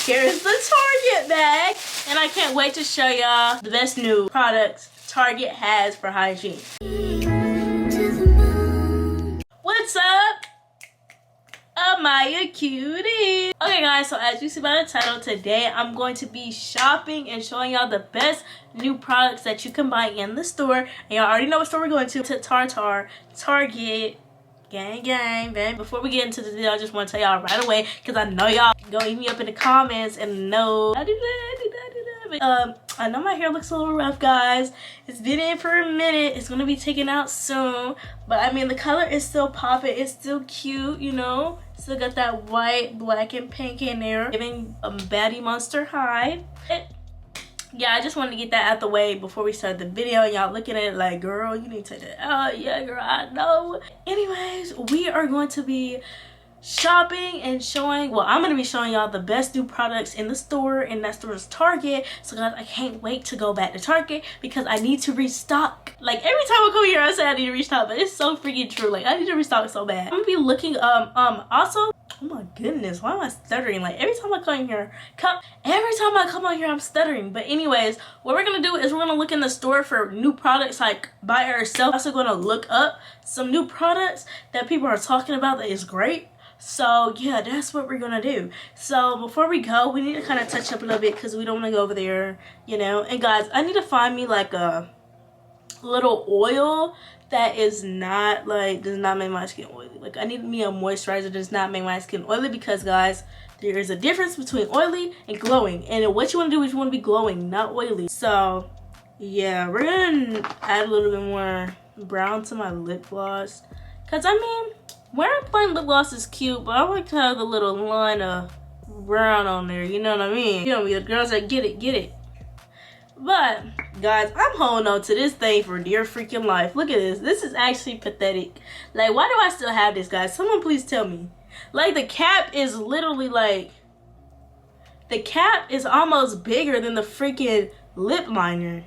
here is the Target bag. And I can't wait to show y'all the best new products Target has for hygiene. What's up? Amiya cuTEE. Okay guys, so as you see by the title, today I'm going to be shopping and showing y'all the best new products that you can buy in the store. And y'all already know what store we're going to Target. Gang gang, man. Before we get into the video, I just want to tell y'all right away, because I know y'all gonna eat me up in the comments and know I do that. I know my hair looks a little rough, guys. It's been in for a minute. It's gonna be taken out soon, but I mean the color is still popping. It's still cute, you know. Still got that white, black, and pink in there, giving a baddie monster high. Yeah, I just wanted to get that out the way before we start the video. Y'all looking at it like, girl, you need to take that out. Yeah, girl, I know. Anyways, we are going to be shopping and showing, well, I'm going to be showing y'all the best new products in the store, and that store is Target. So guys, I can't wait to go back to Target because I need to restock. Like every time I come here, I say I need to restock, but it's so freaking true. Like I need to restock so bad. I'm going to be looking, also, oh my goodness, why am I stuttering? Like every time I come here, on here, I'm stuttering. But anyways, what we're gonna do is we're gonna look in the store for new products like by ourselves. Also gonna look up some new products that people are talking about that is great. So yeah, that's what we're gonna do. So before we go, we need to kind of touch up a little bit because we don't want to go over there, you know. And guys, I need to find me like a little oil that is not like, does not make my skin oily. Like I need me a moisturizer that does not make my skin oily, because guys, there is a difference between oily and glowing, and what you want to do is you want to be glowing, not oily. So yeah, we're gonna add a little bit more brown to my lip gloss, because I mean wearing plain lip gloss is cute, but I like to have the little line of brown on there, you know what I mean? You know me, the girls that get it. But guys, I'm holding on to this thing for dear freaking life. Look at this. This is actually pathetic. Like, why do I still have this, guys? Someone please tell me. Like, the cap is literally like, the cap is almost bigger than the freaking lip liner.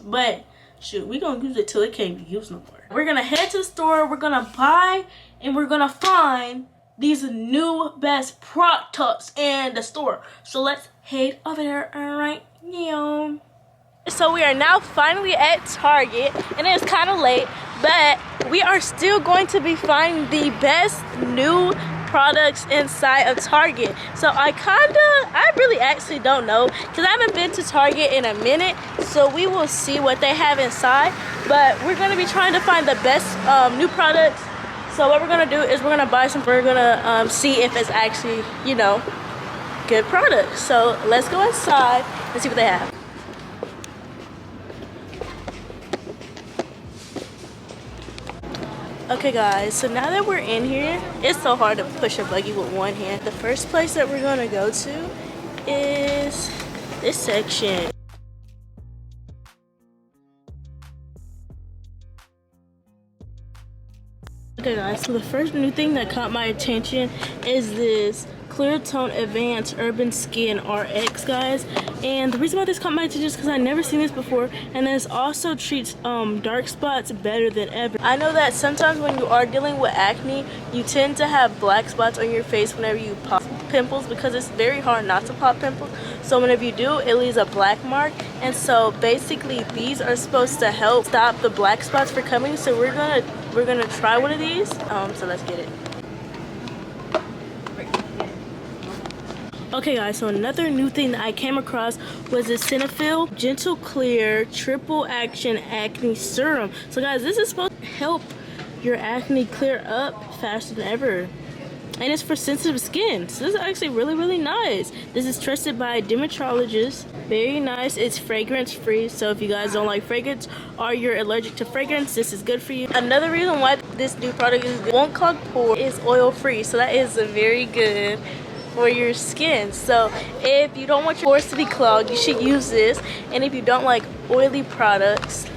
But shoot, we gonna use it till it can't be used no more. We're gonna head to the store, we're gonna buy, and we're gonna find these new best products in the store. So let's head over there right now. So we are now finally at Target, and it's kind of late, but we are still going to be finding the best new products inside of Target. So I really actually don't know, because I haven't been to Target in a minute, so we will see what they have inside. But we're going to be trying to find the best new products. So what we're going to do is we're going to buy some, we're going to see if it's actually, you know, good products. So let's go inside and see what they have. Okay guys, so now that we're in here, it's so hard to push a buggy with one hand. The first place that we're gonna go to is this section. Okay guys, so the first new thing that caught my attention is this Clear Tone Advanced Urban Skin RX, guys. And the reason why this caught my attention is because I never seen this before, and this also treats dark spots better than ever. I know that sometimes when you are dealing with acne, you tend to have black spots on your face whenever you pop pimples, because it's very hard not to pop pimples. So whenever you do, it leaves a black mark, and so basically these are supposed to help stop the black spots from coming. So we're gonna try one of these. So let's get it. Okay guys, so another new thing that I came across was the Cetaphil Gentle Clear Triple Action Acne Serum. So guys, this is supposed to help your acne clear up faster than ever. And it's for sensitive skin. So this is actually really, really nice. This is trusted by dermatologists. Very nice. It's fragrance free. So if you guys don't like fragrance or you're allergic to fragrance, this is good for you. Another reason why this new product won't clog pores is oil free. So that is very good for your skin. So if you don't want your pores to be clogged, you should use this. And if you don't like oily products,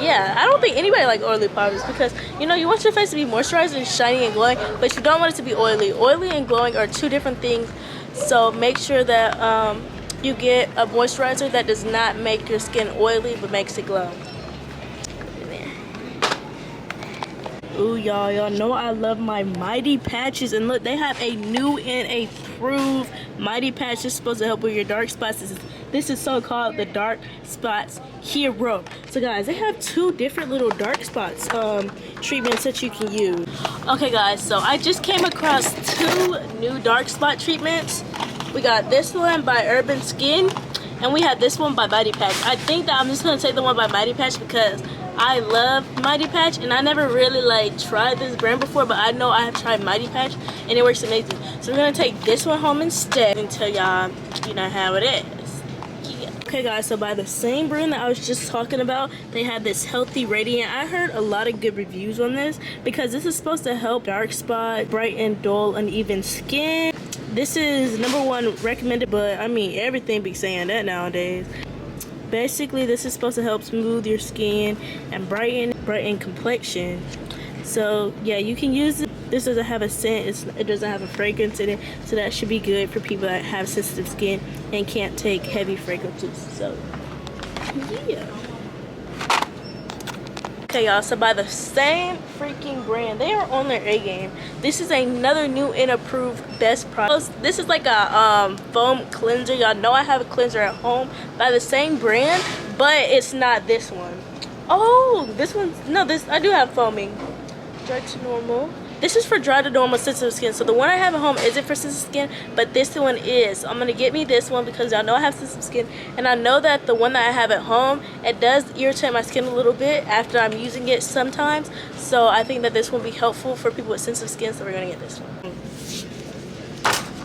yeah, I don't think anybody likes oily products, because you know, you want your face to be moisturized and shiny and glowing, but you don't want it to be oily. Oily and glowing are two different things. So make sure that you get a moisturizer that does not make your skin oily but makes it glow. Ooh, y'all know I love my Mighty Patches, and look, they have a new and approved Mighty Patch. This is supposed to help with your dark spots. This is so called the Dark Spots Hero. So guys, they have 2 different little dark spots treatments that you can use. Okay guys, so I just came across 2 new dark spot treatments. We got this one by Urban Skin, and we have this one by Mighty Patch. I think that I'm just gonna take the one by Mighty Patch because I love Mighty Patch, and I never really like tried this brand before, but I know I have tried Mighty Patch and it works amazing. So we're gonna take this one home instead and tell y'all, you know, how it is. Yeah. Okay guys, so by the same brand that I was just talking about, they have this Healthy Radiant. I heard a lot of good reviews on this because this is supposed to help dark spot, brighten dull, uneven skin. This is #1 recommended, but I mean everything be saying that nowadays. Basically, this is supposed to help smooth your skin and brighten complexion. So yeah, you can use it. This doesn't have a scent, it doesn't have a fragrance in it, so that should be good for people that have sensitive skin and can't take heavy fragrances. So yeah. Okay y'all, so by the same freaking brand, they are on their A game. This is another new and approved best product. This is like a foam cleanser. Y'all know I have a cleanser at home by the same brand, but it's not this one. Oh, this one's, no, this, I do have foaming. Dry to normal. This is for dry to normal sensitive skin. So the one I have at home isn't for sensitive skin, but this one is. I'm gonna get me this one because y'all know I have sensitive skin, and I know that the one that I have at home, it does irritate my skin a little bit after I'm using it sometimes. So I think that this will be helpful for people with sensitive skin, so we're gonna get this one.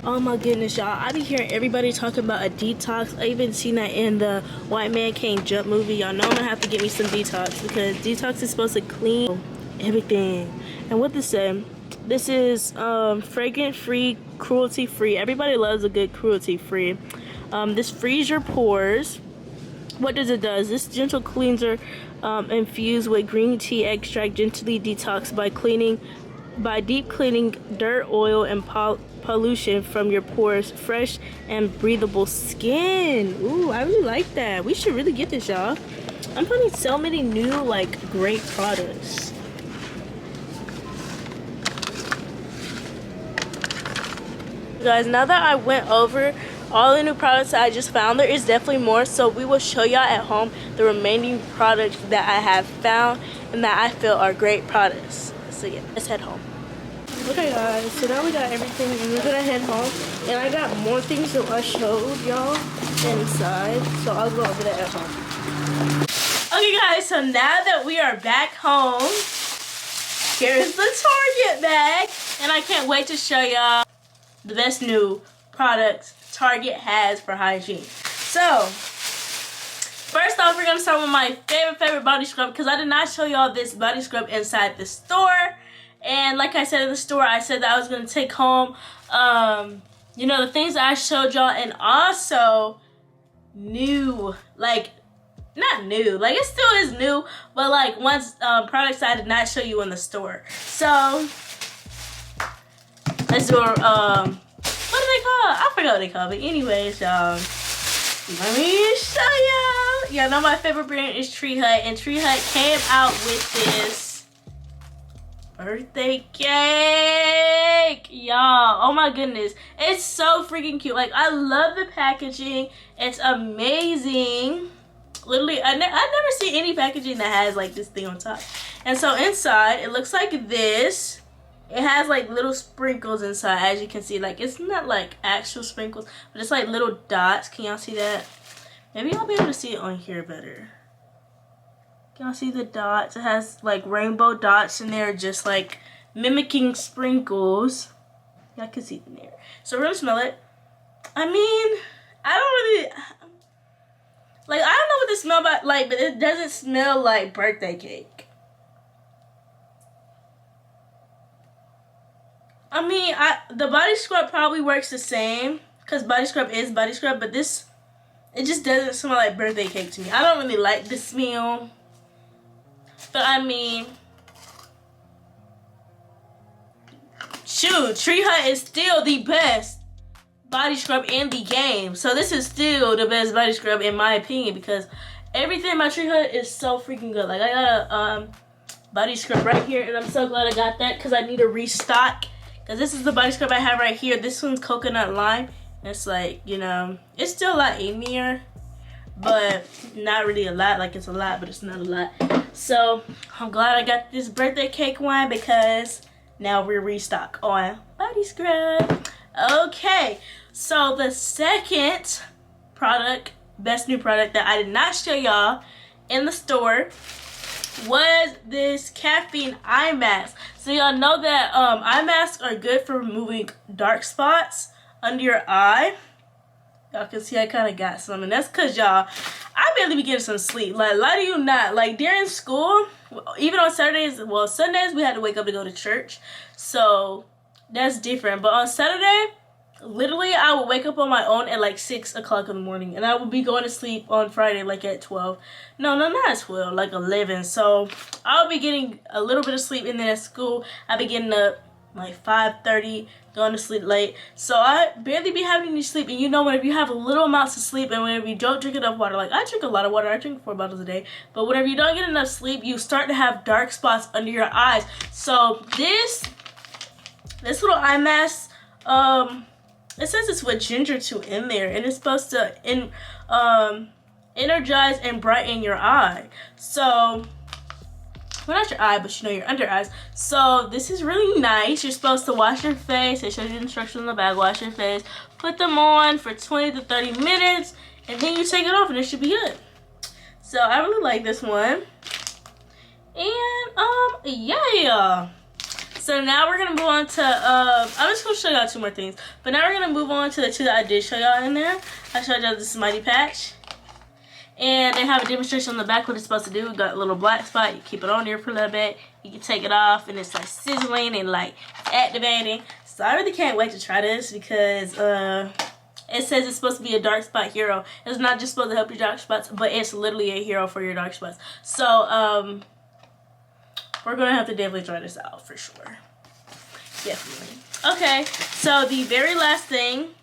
Oh my goodness, y'all, I be hearing everybody talking about a detox. I even seen that in the White Man Can't Jump movie. Y'all know I'm gonna have to get me some detox because detox is supposed to clean everything. And what this said, this is fragrance free, cruelty free. Everybody loves a good cruelty free. This frees your pores. What does it do? This gentle cleanser infused with green tea extract gently detox by deep cleaning dirt, oil, and pollution from your pores, fresh and breathable skin. Ooh, I really like that. We should really get this, y'all. I'm finding so many new like great products. Guys, now that I went over all the new products that I just found, there is definitely more, so we will show y'all at home the remaining products that I have found and that I feel are great products. So yeah, let's head home. Okay guys, so now we got everything and we're gonna head home, and I got more things that I showed y'all inside, so I'll go over that at home. Okay guys, so now that we are back home, here's the Target bag, and I can't wait to show y'all the best new products Target has for hygiene. So first off, we're gonna start with my favorite body scrub, because I did not show y'all this body scrub inside the store. And like I said in the store, I said that I was gonna take home you know, the things that I showed y'all, and also new, like not new, like it still is new, but like once products that I did not show you in the store. So let's do what do they call? I forgot what they call, but anyways, y'all, let me show y'all. Y'all know my favorite brand is Tree Hut, and Tree Hut came out with this birthday cake, y'all. Oh my goodness, it's so freaking cute. Like, I love the packaging, it's amazing. Literally, I never see any packaging that has like this thing on top. And so inside, it looks like this. It has like little sprinkles inside, as you can see. Like, it's not like actual sprinkles, but it's like little dots. Can y'all see that? Maybe I'll be able to see it on here better. Can y'all see the dots? It has like rainbow dots in there, just like mimicking sprinkles. Y'all can see them there. So we're gonna smell it. I mean, I don't really, like, I don't know what this smells like, but it doesn't smell like birthday cake. I mean, the body scrub probably works the same, because body scrub is body scrub, but this, it just doesn't smell like birthday cake to me. I don't really like the smell, but I mean, shoot, Tree Hut is still the best body scrub in the game. So this is still the best body scrub in my opinion, because everything about Tree Hut is so freaking good. Like, I got a body scrub right here, and I'm so glad I got that because I need to restock. Because this is the body scrub I have right here. This one's coconut lime. It's like, you know, it's still a lot Amiya, but not really a lot. Like, it's a lot, but it's not a lot. So I'm glad I got this birthday cake one because now we're restock on body scrub. Okay, so the second product, best new product that I did not show y'all in the store was this caffeine eye mask. So y'all know that eye masks are good for removing dark spots under your eye. Y'all can see I kind of got some, and that's because y'all, I barely be getting some sleep. Like, lie to you not. Like, during school, even on Saturdays, well, Sundays, we had to wake up to go to church. So that's different. But on Saturday, literally, I would wake up on my own at like 6 o'clock in the morning, and I would be going to sleep on Friday like at 12. No, not at 12, like 11. So I'll be getting a little bit of sleep, and then at school, I'll be getting up like 5:30, going to sleep late. So I barely be having any sleep. And you know, whenever you have a little amounts of sleep and whenever you don't drink enough water, like I drink a lot of water, I drink 4 bottles a day, but whenever you don't get enough sleep, you start to have dark spots under your eyes. So this little eye mask, it says it's with ginger 2 in there, and it's supposed to energize and brighten your eye. So, well, not your eye, but you know, your under eyes. So this is really nice. You're supposed to wash your face. It shows you the instructions on the back. Wash your face, put them on for 20 to 30 minutes, and then you take it off, and it should be good. So I really like this one. And yeah. So now we're gonna move on to I'm just gonna show y'all 2 more things, but now we're gonna move on to the 2 that I did show y'all in there. I showed y'all this Mighty Patch, and they have a demonstration on the back what it's supposed to do. Got a little black spot. You keep it on there for a little bit. You can take it off, and it's like sizzling and like activating. So I really can't wait to try this because it says it's supposed to be a dark spot hero. It's not just supposed to help your dark spots, but it's literally a hero for your dark spots. So we're gonna have to definitely try this out for sure. Definitely. Okay, so the very last thing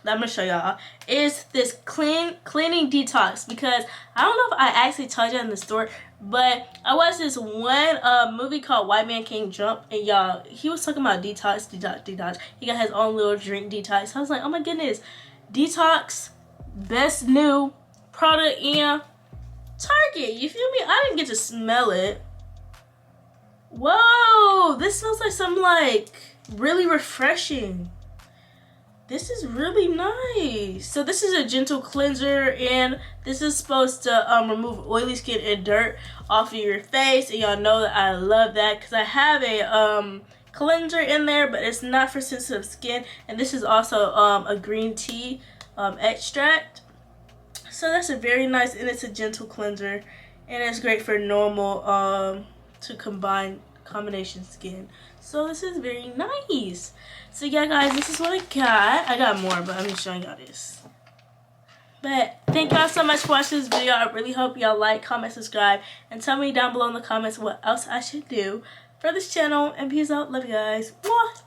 that I'm gonna show y'all is this cleaning detox, because I don't know if I actually told you in the store, but I watched this one movie called White Man Can't Jump, and y'all, he was talking about detox. He got his own little drink detox. I was like, oh my goodness, detox, best new product in Target. You feel me? I didn't get to smell it. Whoa, this smells like something like really refreshing. This is really nice. So this is a gentle cleanser, and this is supposed to remove oily skin and dirt off of your face. And y'all know that I love that because I have a cleanser in there, but it's not for sensitive skin. And this is also a green tea extract. So that's a very nice, and it's a gentle cleanser, and it's great for normal to combination skin. So this is very nice. So yeah guys, this is what I got. I got more, but I'm just showing y'all this. But thank y'all so much for watching this video. I really hope y'all like, comment, subscribe, and tell me down below in the comments what else I should do for this channel. And peace out. Love you guys. Mwah!